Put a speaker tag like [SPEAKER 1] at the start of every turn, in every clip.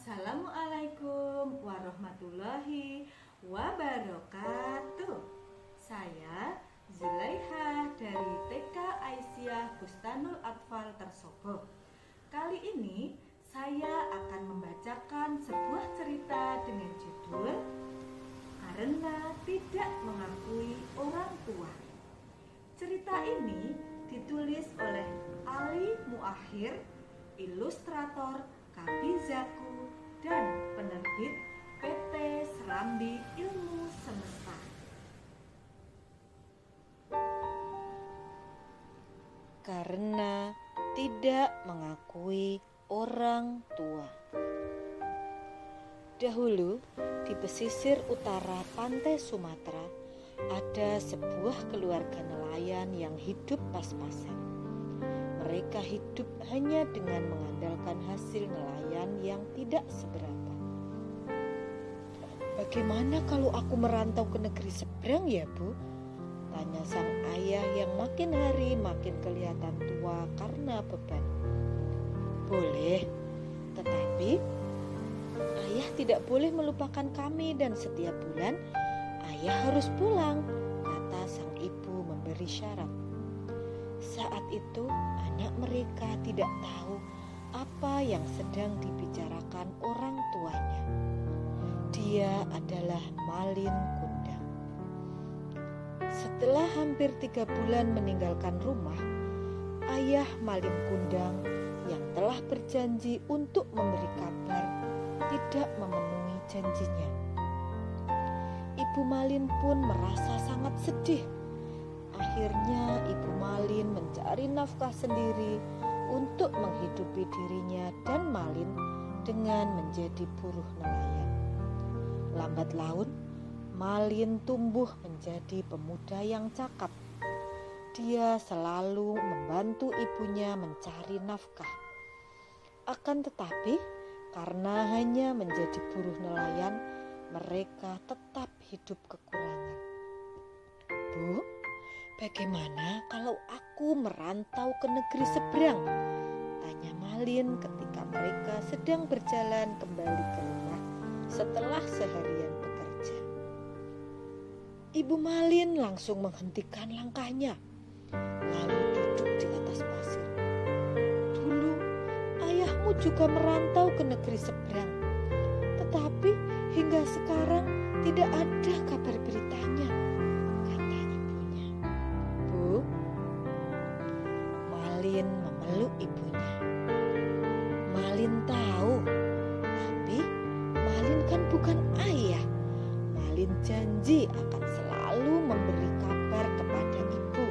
[SPEAKER 1] Assalamualaikum warahmatullahi wabarakatuh. Saya Zulaiha dari TK Aisyah Bustanul Atfal Tersobo. Kali ini saya akan membacakan sebuah cerita dengan judul Karena Tidak Mengakui Orang Tua. Cerita ini ditulis oleh Ali Muakhir, ilustrator Kabizaku, dan penerbit PT Serambi Ilmu Semesta.
[SPEAKER 2] Karena tidak mengakui orang tua. Dahulu, di pesisir utara pantai Sumatera, ada sebuah keluarga nelayan yang hidup pas-pasan. Mereka hidup hanya dengan mengandalkan hasil nelayan yang tidak seberapa. "Bagaimana kalau aku merantau ke negeri seberang ya, Bu?" tanya sang ayah yang makin hari makin kelihatan tua karena beban. "Boleh, tetapi ayah tidak boleh melupakan kami dan setiap bulan ayah harus pulang," kata sang ibu memberi syarat. Saat itu anak mereka tidak tahu apa yang sedang dibicarakan orang tuanya. Dia adalah Malin Kundang. Setelah hampir 3 bulan meninggalkan rumah, ayah Malin Kundang yang telah berjanji untuk memberi kabar tidak memenuhi janjinya. Ibu Malin pun merasa sangat sedih. Akhirnya Ibu Malin mencari nafkah sendiri untuk menghidupi dirinya dan Malin dengan menjadi buruh nelayan. Lambat laun, Malin tumbuh menjadi pemuda yang cakap. Dia selalu membantu ibunya mencari nafkah. Akan tetapi, karena hanya menjadi buruh nelayan, mereka tetap hidup kekurangan. "Bu, bagaimana kalau aku merantau ke negeri seberang?" tanya Malin ketika mereka sedang berjalan kembali ke rumah setelah seharian bekerja. Ibu Malin langsung menghentikan langkahnya, lalu duduk di atas pasir. "Dulu ayahmu juga merantau ke negeri seberang, tetapi hingga sekarang tidak ada kabar beritanya," kata ibunya. "Bu," Malin memeluk ibunya. Malin tahu, tapi Malin kan bukan ayah. Malin janji akan selalu memberi kabar kepada ibu,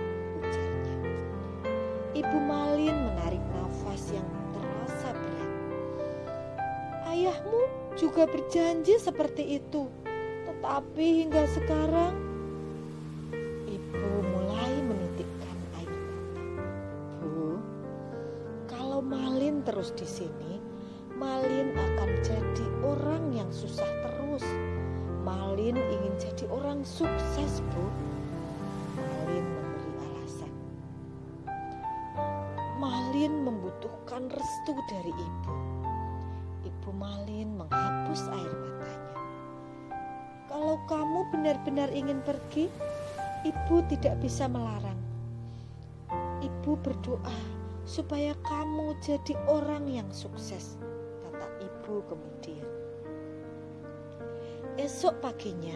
[SPEAKER 2] ujarnya. Ibu Malin menarik nafas yang terasa berat. "Ayahmu juga berjanji seperti itu, tetapi hingga sekarang..." Ibu mulai menitikkan air mata. "Bu, kalau Malin terus di sini, Malin akan jadi orang yang susah terus. Malin ingin jadi orang sukses, Bu," Malin memberi alasan. Malin membutuhkan restu dari ibu. Ibu Malin menghapus air matanya. "Kalau kamu benar-benar ingin pergi, ibu tidak bisa melarang. Ibu berdoa supaya kamu jadi orang yang sukses," kata ibu kemudian. Esok paginya,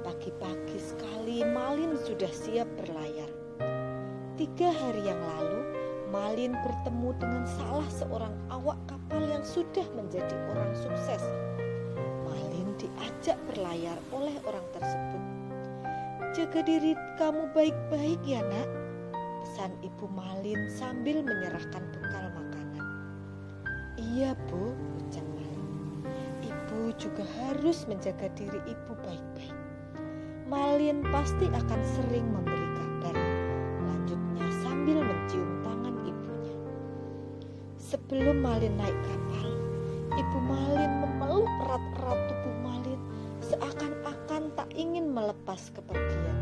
[SPEAKER 2] pagi-pagi sekali Malin sudah siap berlayar. 3 hari yang lalu, Malin bertemu dengan salah seorang awak kapal yang sudah menjadi orang sukses. Malin diajak berlayar oleh orang tersebut. "Jaga diri kamu baik-baik ya, Nak," pesan ibu Malin sambil menyerahkan bekal makanan. "Iya, Bu," ucap Malin. "Ibu juga harus menjaga diri ibu baik-baik. Malin pasti akan sering memberi kabar," lanjutnya sambil mencium tangan ibunya. Sebelum Malin naik kapal, ibu Malin memeluk erat-erat tubuh Malin seakan-akan tak ingin melepas kepergian.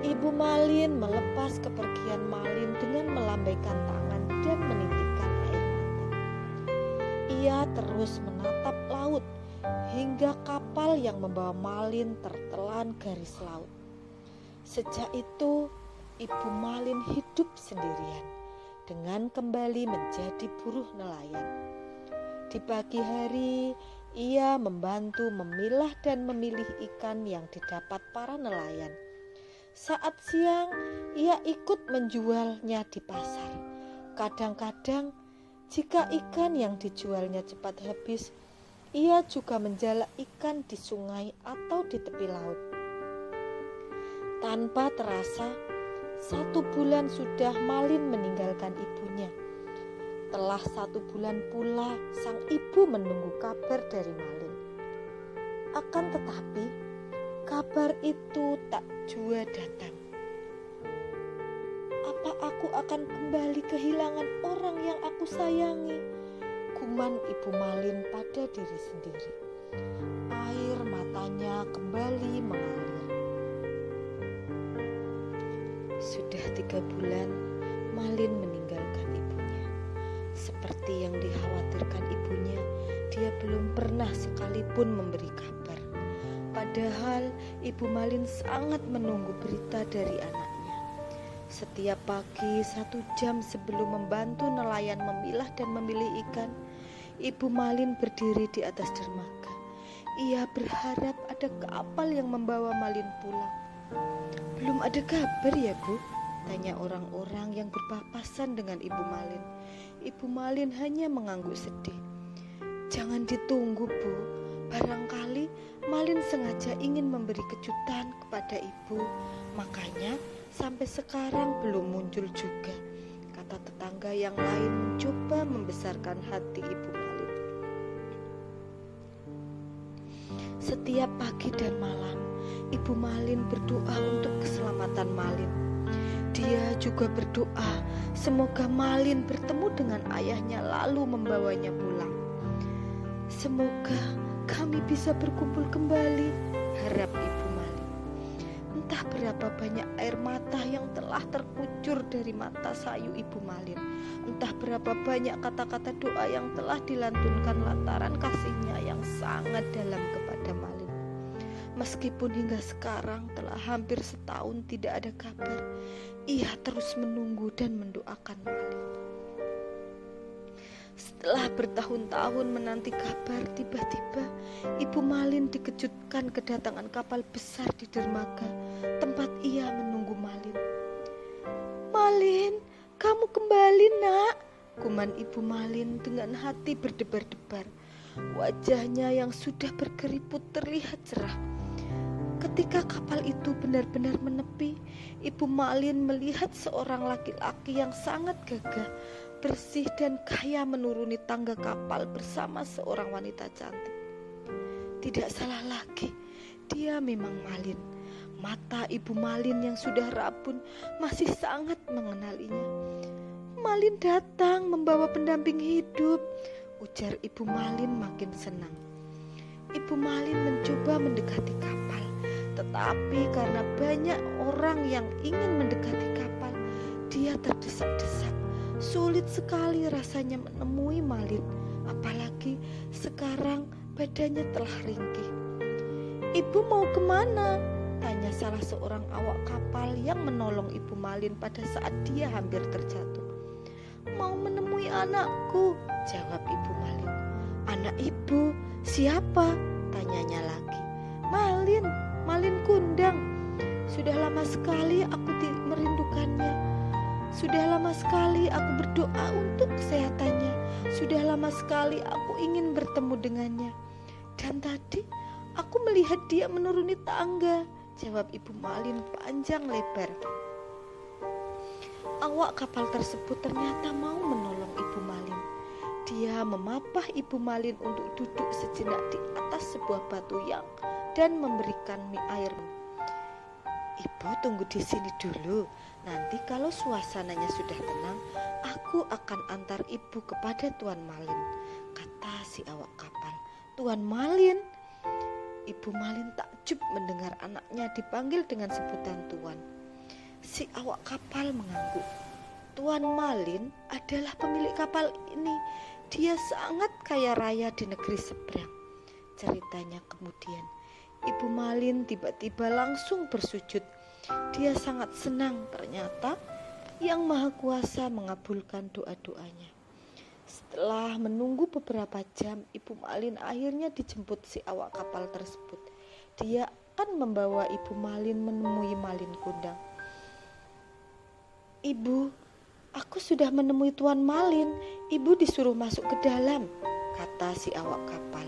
[SPEAKER 2] Ibu Malin melepas kepergian Malin dengan melambaikan tangan dan menitikkan air mata. Ia terus menatap laut hingga kapal yang membawa Malin tertelan garis laut. Sejak itu, Ibu Malin hidup sendirian dengan kembali menjadi buruh nelayan. Di pagi hari, ia membantu memilah dan memilih ikan yang didapat para nelayan. Saat siang, ia ikut menjualnya di pasar. Kadang-kadang, jika ikan yang dijualnya cepat habis, ia juga menjala ikan di sungai atau di tepi laut. Tanpa terasa, 1 bulan sudah Malin meninggalkan ibunya. Telah 1 bulan pula sang ibu menunggu kabar dari Malin. Akan tetapi, kabar itu tak jua datang. Apa aku akan kembali kehilangan orang yang aku sayangi? Guman Ibu Malin pada diri sendiri. Air matanya kembali mengalir. Sudah 3 bulan Malin meninggalkan ibunya. Seperti yang dikhawatirkan ibunya, dia belum pernah sekalipun memberi kabar. Padahal Ibu Malin sangat menunggu berita dari anaknya. Setiap pagi 1 jam sebelum membantu nelayan memilah dan memilih ikan, Ibu Malin berdiri di atas dermaga. Ia berharap ada kapal yang membawa Malin pulang. "Belum ada kabar ya, Bu?" tanya orang-orang yang berpapasan dengan Ibu Malin. Ibu Malin hanya mengangguk sedih. "Jangan ditunggu, Bu. Barangkali Malin sengaja ingin memberi kejutan kepada Ibu, makanya sampai sekarang belum muncul juga," kata tetangga yang lain mencoba membesarkan hati Ibu Malin. Setiap pagi dan malam, Ibu Malin berdoa untuk keselamatan Malin. Dia juga berdoa semoga Malin bertemu dengan ayahnya lalu membawanya pulang. "Semoga kami bisa berkumpul kembali," harap Ibu Malin. Entah berapa banyak air mata yang telah terkucur dari mata sayu Ibu Malin. Entah berapa banyak kata-kata doa yang telah dilantunkan lantaran kasihnya yang sangat dalam kepada Malin. Meskipun hingga sekarang telah hampir setahun tidak ada kabar, ia terus menunggu dan mendoakan Malin. Setelah bertahun-tahun menanti kabar, tiba-tiba Ibu Malin dikejutkan kedatangan kapal besar di dermaga tempat ia menunggu Malin. "Malin, kamu kembali, Nak," guman Ibu Malin dengan hati berdebar-debar. Wajahnya yang sudah berkeriput terlihat cerah. Ketika kapal itu benar-benar menepi, Ibu Malin melihat seorang laki-laki yang sangat gagah, bersih dan kaya menuruni tangga kapal bersama seorang wanita cantik. Tidak salah lagi, dia memang Malin. Mata Ibu Malin yang sudah rabun masih sangat mengenalinya. "Malin datang membawa pendamping hidup," ujar Ibu Malin makin senang. Ibu Malin mencoba mendekati kapal, tetapi karena banyak orang yang ingin mendekati kapal, dia terdesak-desak. Sulit sekali rasanya menemui Malin, apalagi sekarang badannya telah ringkih. "Ibu mau kemana?" tanya salah seorang awak kapal yang menolong Ibu Malin pada saat dia hampir terjatuh. "Mau menemui anakku," jawab Ibu Malin. "Anak Ibu siapa?" tanyanya lagi. Malin Kundang. Sudah lama sekali aku merindukannya. Sudah lama sekali aku berdoa untuk kesehatannya. Sudah lama sekali aku ingin bertemu dengannya. Dan tadi aku melihat dia menuruni tangga," jawab Ibu Malin panjang lebar. Awak kapal tersebut ternyata mau menolong Ibu Malin. Dia memapah Ibu Malin untuk duduk sejenak di atas sebuah batu dan memberikan air. "Ibu tunggu di sini dulu. Nanti kalau suasananya sudah tenang, aku akan antar Ibu kepada Tuan Malin," kata si awak kapal. "Tuan Malin?" Ibu Malin takjub mendengar anaknya dipanggil dengan sebutan Tuan. Si awak kapal mengangguk. "Tuan Malin adalah pemilik kapal ini. Dia sangat kaya raya di negeri seberang. Ceritanya kemudian, Ibu Malin tiba-tiba langsung bersujud. Dia sangat senang, ternyata Yang Maha Kuasa mengabulkan doa-doanya. Setelah menunggu beberapa jam, Ibu Malin akhirnya dijemput si awak kapal tersebut. Dia akan membawa Ibu Malin menemui Malin Kundang. "Ibu, aku sudah menemui Tuan Malin. Ibu disuruh masuk ke dalam," kata si awak kapal.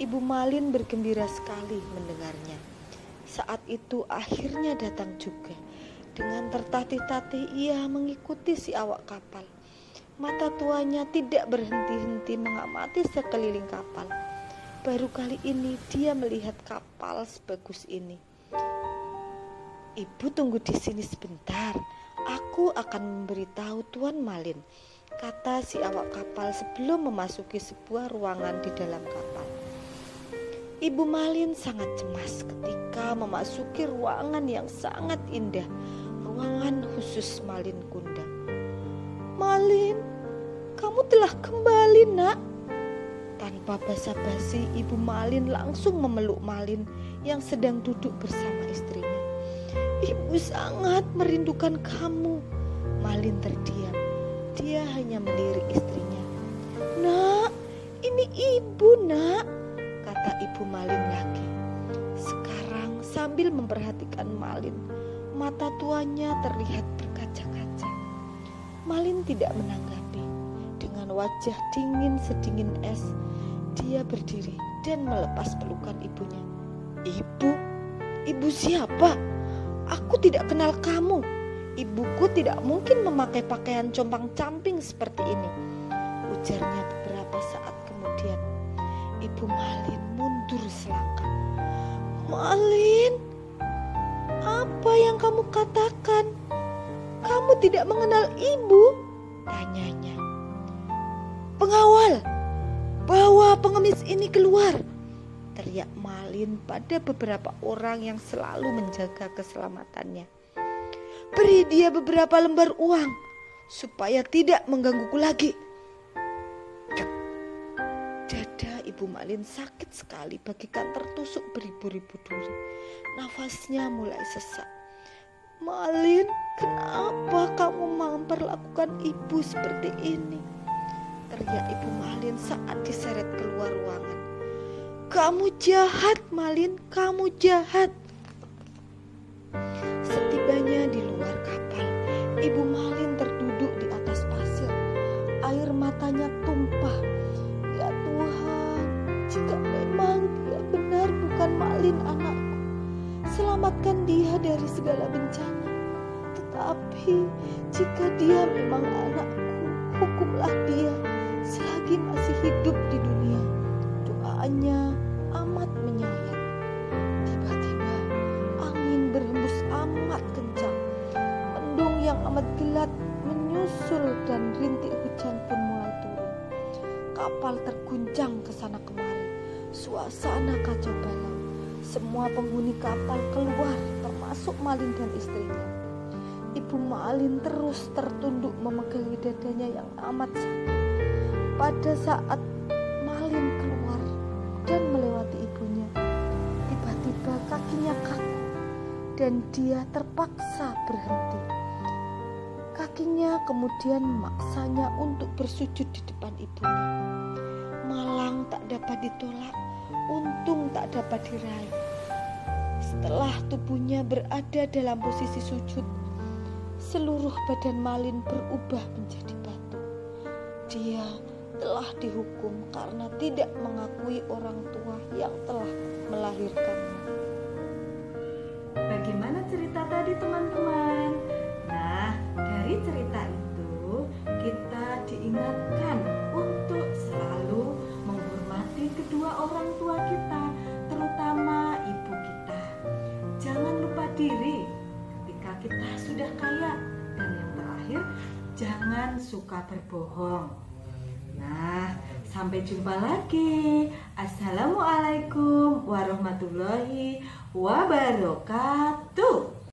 [SPEAKER 2] Ibu Malin bergembira sekali mendengarnya. Saat itu akhirnya datang juga. Dengan tertatih-tatih ia mengikuti si awak kapal. Mata tuanya tidak berhenti-henti mengamati sekeliling kapal. Baru kali ini dia melihat kapal sebagus ini. "Ibu tunggu di sini sebentar. Aku akan memberitahu Tuan Malin," kata si awak kapal sebelum memasuki sebuah ruangan di dalam kapal. Ibu Malin sangat cemas ketika memasuki ruangan yang sangat indah, ruangan khusus Malin Kundang. "Malin, kamu telah kembali, Nak." Tanpa basa-basi, Ibu Malin langsung memeluk Malin yang sedang duduk bersama istrinya. "Ibu sangat merindukan kamu." Malin terdiam. Dia hanya melirik istrinya. "Nak, ini ibu, Nak," kata Ibu Malin lagi. Sekarang sambil memperhatikan Malin, mata tuanya terlihat berkaca-kaca. Malin tidak menanggapi. Dengan wajah dingin sedingin es, dia berdiri dan melepas pelukan ibunya. "Ibu? Ibu siapa? Aku tidak kenal kamu. Ibuku tidak mungkin memakai pakaian compang-camping seperti ini," ujarnya beberapa saat kemudian. Ibu Malin mundur selangkah. "Malin, apa yang kamu katakan? Kamu tidak mengenal ibu?" tanyanya. "Pengawal, bawa pengemis ini keluar," teriak Malin pada beberapa orang yang selalu menjaga keselamatannya. "Beri dia beberapa lembar uang supaya tidak menggangguku lagi." Dada Ibu Malin sakit sekali bagaikan tertusuk beribu-ribu duri. Nafasnya mulai sesak. "Malin, kenapa kamu memperlakukan ibu seperti ini?" teriak Ibu Malin saat diseret keluar ruangan. "Kamu jahat, Malin, kamu jahat." Setibanya di luar kapal, Ibu Malin terduduk di atas pasir. Air matanya tumpah. "Ya Tuhan, jika memang dia benar bukan Malin anakku, selamatkan dia dari segala bencana. Tetapi jika dia memang anakku, hukumlah dia selagi masih hidup di dunia." Doanya amat menyayat. Tiba-tiba angin berhembus amat kencang. Mendung yang amat gelap menyusul dan rintik hujan pun mulai turun. Kapal terguncang ke sana kemari. Suasana kacau balau. Semua penghuni kapal keluar, termasuk Malin dan istrinya. Ibu Malin terus tertunduk memegangi dadanya yang amat sakit. Pada saat Malin keluar dan melewati ibunya, tiba-tiba kakinya kaku dan dia terpaksa berhenti. Kakinya kemudian memaksanya untuk bersujud di depan ibunya. Malang tak dapat ditolak, untung tak dapat diraih. Setelah tubuhnya berada dalam posisi sujud, seluruh badan Malin berubah menjadi batu. Dia telah dihukum karena tidak mengakui orang tua yang telah melahirkannya.
[SPEAKER 1] Bagaimana cerita tadi, teman-teman? Nah, dari cerita itu kita diingatkan untuk selalu menghormati kedua orang tua kita, terutama ibu kita. Jangan lupa diri ketika kita sudah kaya, dan yang terakhir, jangan suka berbohong. Nah, sampai jumpa lagi. Assalamualaikum warahmatullahi wabarakatuh.